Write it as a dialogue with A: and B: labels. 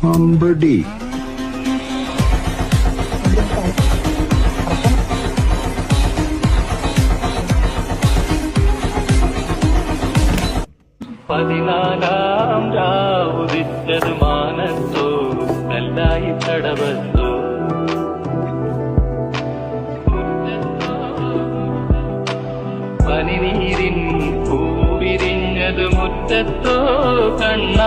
A: അമ്പടി
B: പതിനാലാം രാവുദിച്ചത് മാനത്തോ കല്ലായി കടവത്തോ പനിനീരിൻ പൂവിരിഞ്ഞത് മുറ്റത്തോ കണ്ണ